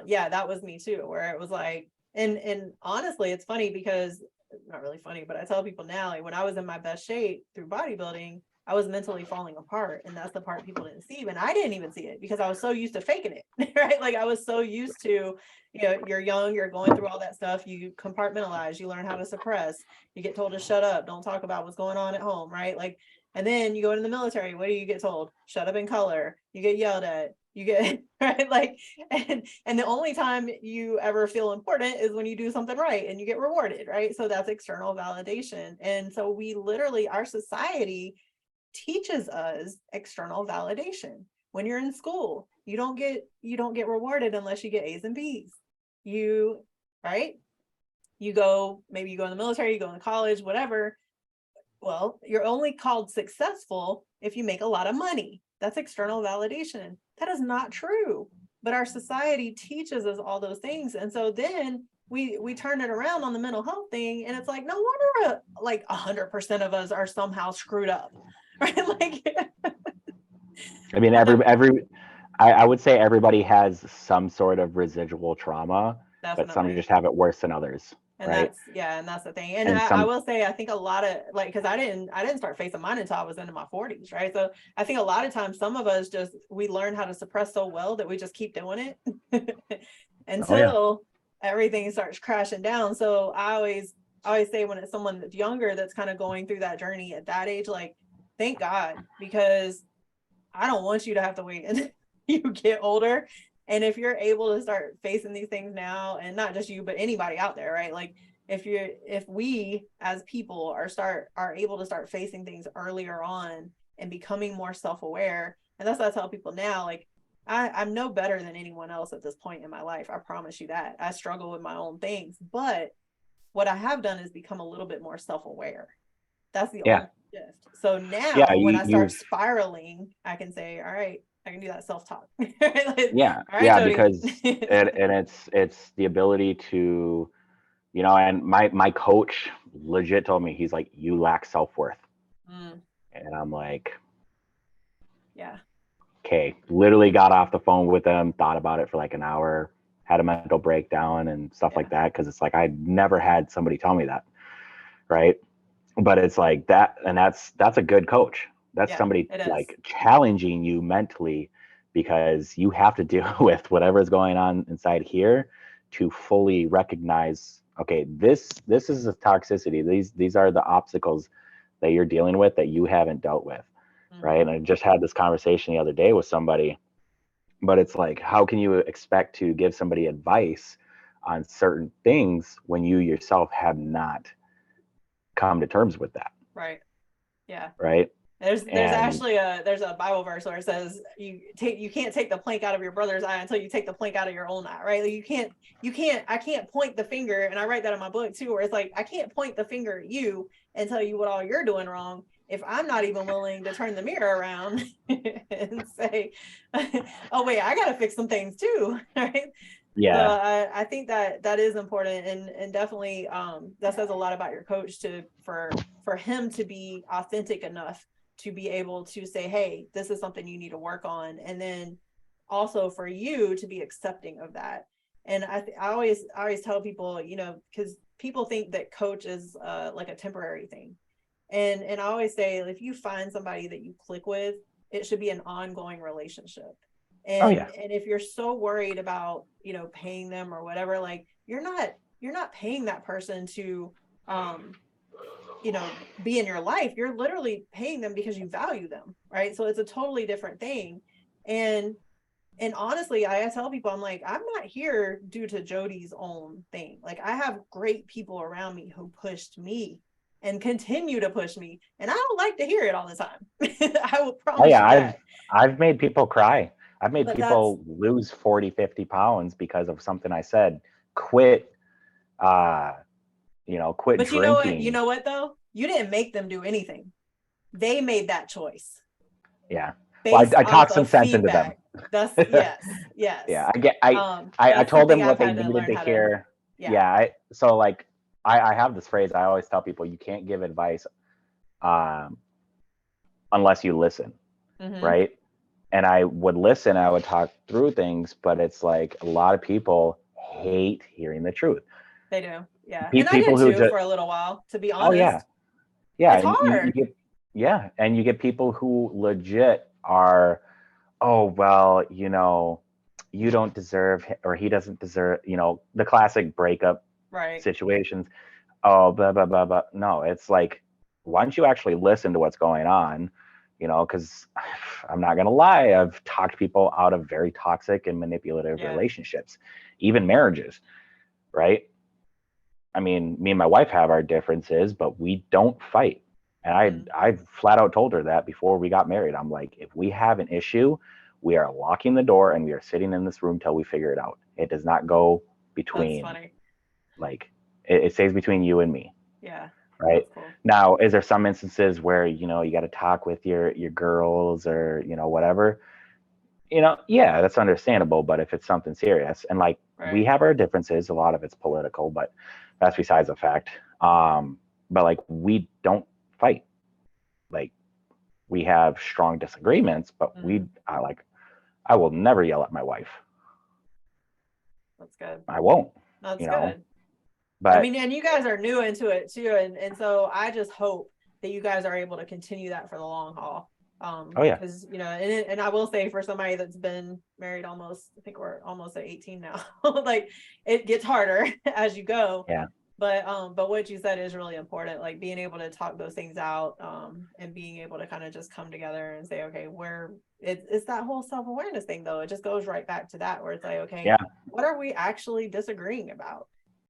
yeah, that was me too, where it was like, and honestly, it's funny because, not really funny, but I tell people now, like when I was in my best shape through bodybuilding, I was mentally falling apart. And that's the part people didn't see. And I didn't even see it because I was so used to faking it, right? Like I was so used to, you're young, you're going through all that stuff, you compartmentalize, you learn how to suppress, you get told to shut up, don't talk about what's going on at home, right? Like, and then you go into the military, what do you get told? Shut up in color, you get yelled at, you get right, like, and the only time you ever feel important is when you do something right and you get rewarded, right? So that's external validation. And so we literally, our society teaches us external validation. When you're in school, you don't get rewarded unless you get A's and B's. You right? Maybe you go in the military, you go in college, whatever. Well, you're only called successful if you make a lot of money. That's external validation. That is not true. But our society teaches us all those things. And so then we turn it around on the mental health thing. And it's like, no wonder like 100% of us are somehow screwed up. Right? Like, I mean, I would say everybody has some sort of residual trauma, but some definitely. just have it worse than others, And right? that's the thing. And And I some, will say, I think a lot of like, because I didn't start facing mine until I was into my 40s, right? So I think a lot of times some of us we learn how to suppress so well that we just keep doing it oh yeah, until everything starts crashing down. So I always say, when it's someone that's younger that's kind of going through that journey at that age, like, thank God, because I don't want you to have to wait until you get older. And if you're able to start facing these things now, and not just you, but anybody out there, right? Like if we as people are able to start facing things earlier on and becoming more self-aware, and that's what I tell people now, like I'm no better than anyone else at this point in my life. I promise you that. I struggle with my own things, but what I have done is become a little bit more self-aware. That's the yeah, only shift. So yeah. now when I start You've spiraling, I can say, all right, I can do that self-talk. Like, Yeah, all right, yeah, Jody. because and it's the ability to, and my coach legit told me, he's like, you lack self-worth. Mm, And I'm like, yeah. okay. Literally got off the phone with him, thought about it for like an hour, had a mental breakdown and stuff like Yeah. that, because it's like I never had somebody tell me that. right? But it's like that, and that's a good coach. That's somebody like challenging you mentally, because you have to deal with whatever is going on inside here to fully recognize, okay, this is a toxicity. These are the obstacles that you're dealing with that you haven't dealt with, right? And I just had this conversation the other day with somebody, but it's like, how can you expect to give somebody advice on certain things when you yourself have not come to terms with that? Right. Yeah. Right. There's actually there's a Bible verse where it says you can't take the plank out of your brother's eye until you take the plank out of your own eye, right? Like I can't point the finger, and I write that in my book too, where it's like, I can't point the finger at you and tell you what all you're doing wrong if I'm not even willing to turn the mirror around and say, oh wait, I gotta fix some things too, right? Yeah. So I think that is important, and definitely that says a lot about your coach for him to be authentic enough to be able to say, hey, this is something you need to work on, and then also for you to be accepting of that. And I always tell people, because people think that coach is like a temporary thing, and I always say, if you find somebody that you click with, it should be an ongoing relationship. And and if you're so worried about paying them or whatever, like you're not paying that person to be in your life. You're literally paying them because you value them, right? So it's a totally different thing. And honestly, I tell people, I'm like, I'm not here due to Jody's own thing. Like, I have great people around me who pushed me and continue to push me, and I don't like to hear it all the time. I will promise you that. I've made people cry. I've made people lose 40, 50 pounds because of something I said. Quit quit but drinking. You know what though? You didn't make them do anything. They made that choice. Yeah. Well, I talked some sense into them. That's yes. Yeah. I told them what they needed to hear. So like I have this phrase I always tell people: you can't give advice unless you listen. Right. And I would listen, I would talk through things, but it's like a lot of people hate hearing the truth. They do. Yeah. And I did too for a little while, to be honest. Oh yeah. Yeah. It's hard. And you get people who legit are, oh, well, you don't deserve, or he doesn't deserve, the classic breakup situations. Oh, blah, blah, blah, blah. No, it's like, why don't you actually listen to what's going on? Because I'm not going to lie, I've talked people out of very toxic and manipulative relationships, even marriages, right? I mean, me and my wife have our differences, but we don't fight. And I flat out told her that before we got married. I'm like, if we have an issue, we are locking the door and we are sitting in this room till we figure it out. It does not go between, like, it stays between you and me. Yeah. Right. Cool. Now, is there some instances where, you got to talk with your girls or, whatever, yeah, that's understandable. But if it's something serious, and like, we have our differences, a lot of it's political, but that's besides the fact. But like, we don't fight. Like, we have strong disagreements, but I will never yell at my wife. That's good. I won't. That's good. But I mean, and you guys are new into it too, and so I just hope that you guys are able to continue that for the long haul. Because and I will say, for somebody that's been married almost, I think we're almost at 18 now, like, it gets harder as you go. Yeah. But what you said is really important, like being able to talk those things out, and being able to kind of just come together and say, okay, it's that whole self-awareness thing though. It just goes right back to that, where it's like, okay, what are we actually disagreeing about?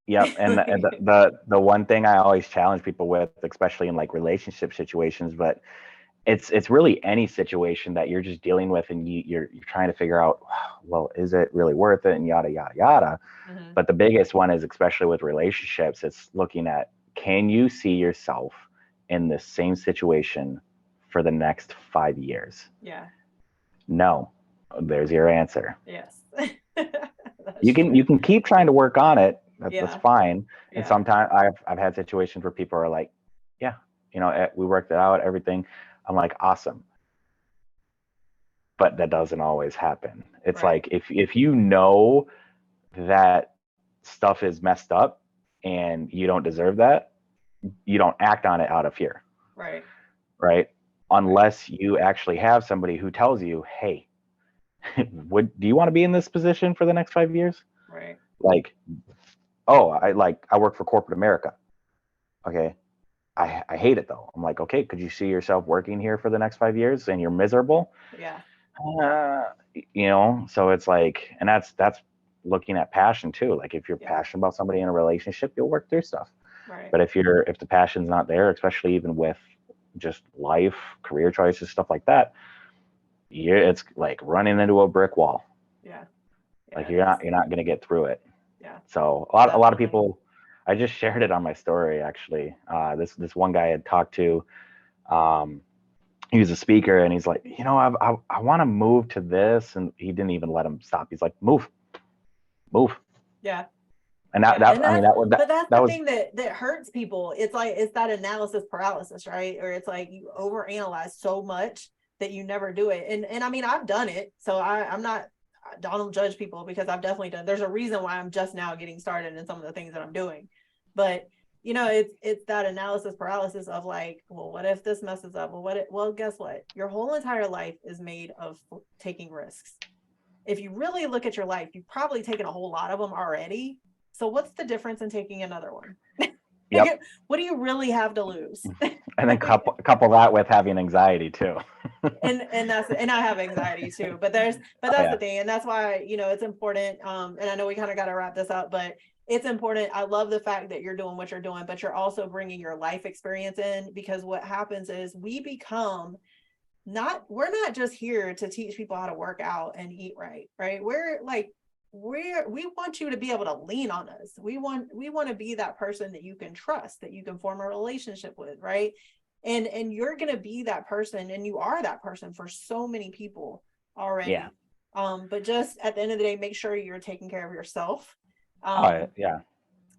Yep. And the one thing I always challenge people with, especially in like relationship situations, but it's really any situation that you're just dealing with, and you're trying to figure out, well, is it really worth it, and yada yada yada. But the biggest one is, especially with relationships, it's looking at, can you see yourself in the same situation for the next 5 years? Yeah. No. There's your answer. Yes. You can keep trying to work on it. That's fine. And sometimes I've had situations where people are like, we worked it out, everything. I'm like, awesome. But that doesn't always happen. It's like, if you know that stuff is messed up and you don't deserve that, you don't act on it out of fear. Right. Right. Unless you actually have somebody who tells you, hey, do you want to be in this position for the next 5 years? Right. Like, oh, I work for corporate America. Okay. I hate it though. I'm like, okay, could you see yourself working here for the next 5 years and you're miserable? Yeah. So it's like, and that's looking at passion too. Like if you're Yeah. passionate about somebody in a relationship, you'll work through stuff. Right. But if the passion's not there, especially even with just life, career choices, stuff like that, it's like running into a brick wall. Yeah. Like you're not going to get through it. Yeah. So a lot of people, I just shared it on my story actually. This one guy I had talked to, he was a speaker and he's like, I want to move to this, and he didn't even let him stop. He's like, move. Yeah. And that's the thing that hurts people. It's like, it's that analysis paralysis, right? Or it's like you overanalyze so much that you never do it. And I mean, I've done it. So I don't judge people, because I've definitely done. There's a reason why I'm just now getting started in some of the things that I'm doing. But it's that analysis paralysis of like, well, what if this messes up? Well, guess what? Your whole entire life is made of taking risks. If you really look at your life, you've probably taken a whole lot of them already. So what's the difference in taking another one? Yep. What do you really have to lose? And then couple that with having anxiety too. and I have anxiety too, but that's the thing. And that's why, it's important. And I know we kind of got to wrap this up, but it's important. I love the fact that you're doing what you're doing, but you're also bringing your life experience in, because what happens is we're not just here to teach people how to work out and eat right. We want you to be able to lean on us. We want to be that person that you can trust, that you can form a relationship with, right? And you're going to be that person, and you are that person for so many people already. Yeah. But just at the end of the day, make sure you're taking care of yourself. Yeah.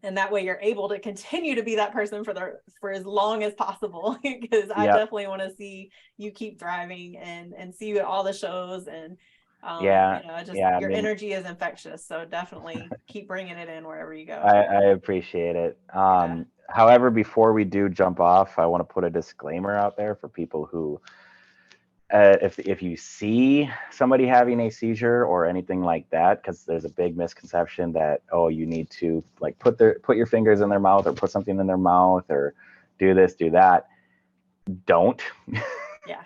And that way you're able to continue to be that person for as long as possible, because I definitely want to see you keep thriving and see you at all the shows, and your energy is infectious. So definitely keep bringing it in wherever you go. I appreciate it. However, before we do jump off, I want to put a disclaimer out there for people who, if you see somebody having a seizure or anything like that, because there's a big misconception that, oh, you need to like put your fingers in their mouth or put something in their mouth or do this, do that. Don't. Yeah.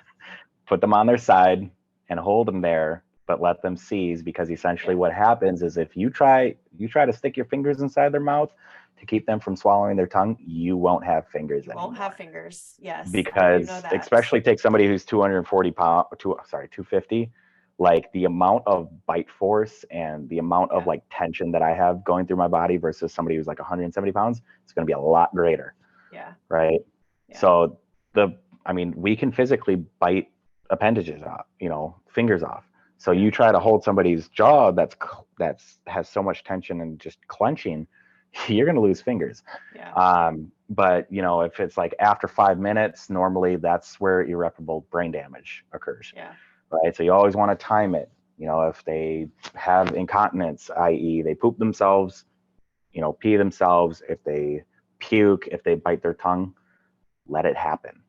Put them on their side and hold them there, but let them seize, because essentially what happens is if you try to stick your fingers inside their mouth to keep them from swallowing their tongue, you won't have fingers anymore. Won't have fingers. Yes. Because especially take somebody who's 250, like the amount of bite force and the amount of like tension that I have going through my body versus somebody who's like 170 pounds, it's going to be a lot greater. Yeah. Right. Yeah. So we can physically bite appendages off, fingers off. So you try to hold somebody's jaw that's has so much tension and just clenching, you're going to lose fingers. Yeah. But if it's like after 5 minutes, normally that's where irreparable brain damage occurs. Yeah. Right. So you always want to time it. If they have incontinence, i.e. they poop themselves, pee themselves, if they puke, if they bite their tongue, let it happen.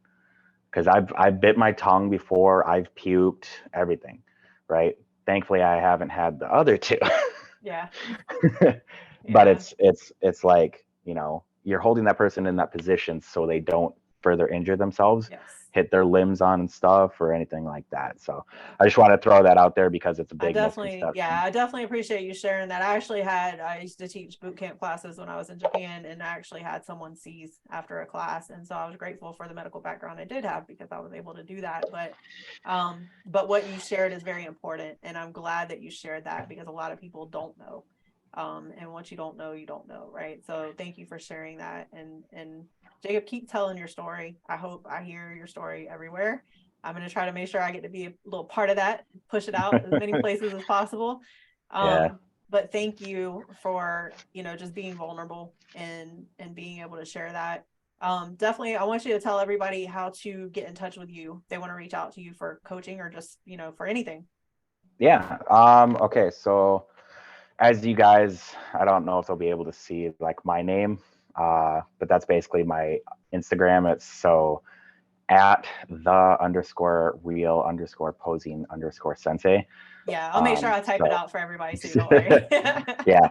Because I've bit my tongue before, I've puked, everything. Right. Thankfully, I haven't had the other two. Yeah. But it's like, you're holding that person in that position so they don't further injure themselves, hit their limbs on and stuff or anything like that. So I just want to throw that out there because it's a big misconception. I definitely appreciate you sharing that. I used to teach boot camp classes when I was in Japan, and I actually had someone seize after a class. And so I was grateful for the medical background I did have, because I was able to do that. But what you shared is very important. And I'm glad that you shared that, because a lot of people don't know. And what you don't know, right? So thank you for sharing that. And Jacob, keep telling your story. I hope I hear your story everywhere. I'm going to try to make sure I get to be a little part of that, push it out as many places as possible. But thank you for, just being vulnerable and being able to share that. Definitely, I want you to tell everybody how to get in touch with you. If they want to reach out to you for coaching or just, for anything. Yeah. Okay. So as you guys, I don't know if they'll be able to see like my name but that's basically my Instagram. It's so at the_real_posing_sensei. Yeah, I'll make sure I type it out for everybody so don't worry. Yeah,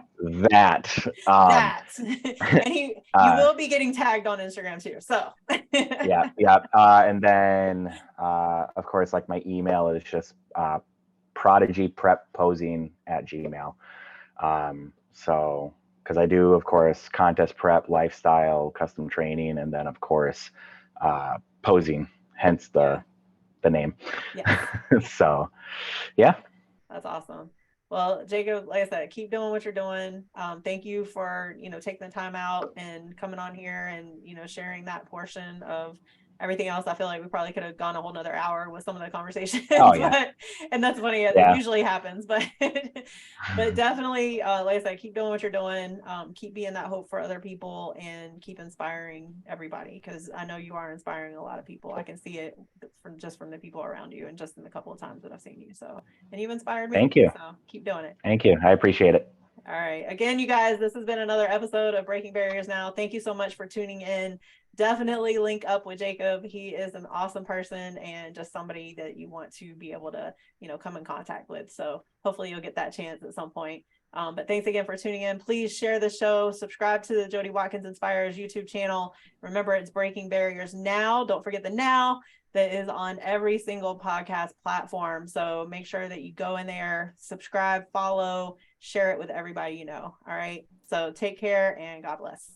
that. That. And you will be getting tagged on Instagram too. So yeah. And then of course, like my email is just prodigyprepposing@gmail. So because I do, of course, contest prep, lifestyle, custom training, and then of course posing, hence the name. Yeah. So yeah. That's awesome. Well, Jacob, like I said, keep doing what you're doing. Thank you for, taking the time out and coming on here and, sharing that portion of everything else. I feel like we probably could have gone a whole nother hour with some of the conversations. Oh, yeah. And that's funny. Yeah. It usually happens, but definitely, like I said, keep doing what you're doing. Keep being that hope for other people and keep inspiring everybody, because I know you are inspiring a lot of people. I can see it from the people around you and just in the couple of times that I've seen you. So, and you've inspired me. Thank you. So keep doing it. Thank you. I appreciate it. All right. Again, you guys, this has been another episode of Breaking Barriers Now. Thank you so much for tuning in. Definitely link up with Jacob. He is an awesome person and just somebody that you want to be able to, come in contact with. So hopefully you'll get that chance at some point. But thanks again for tuning in. Please share the show. Subscribe to the Jody Watkins Inspires YouTube channel. Remember, it's Breaking Barriers Now. Don't forget the now. That is on every single podcast platform. So make sure that you go in there, subscribe, follow, share it with everybody you know. All right. So take care and God bless.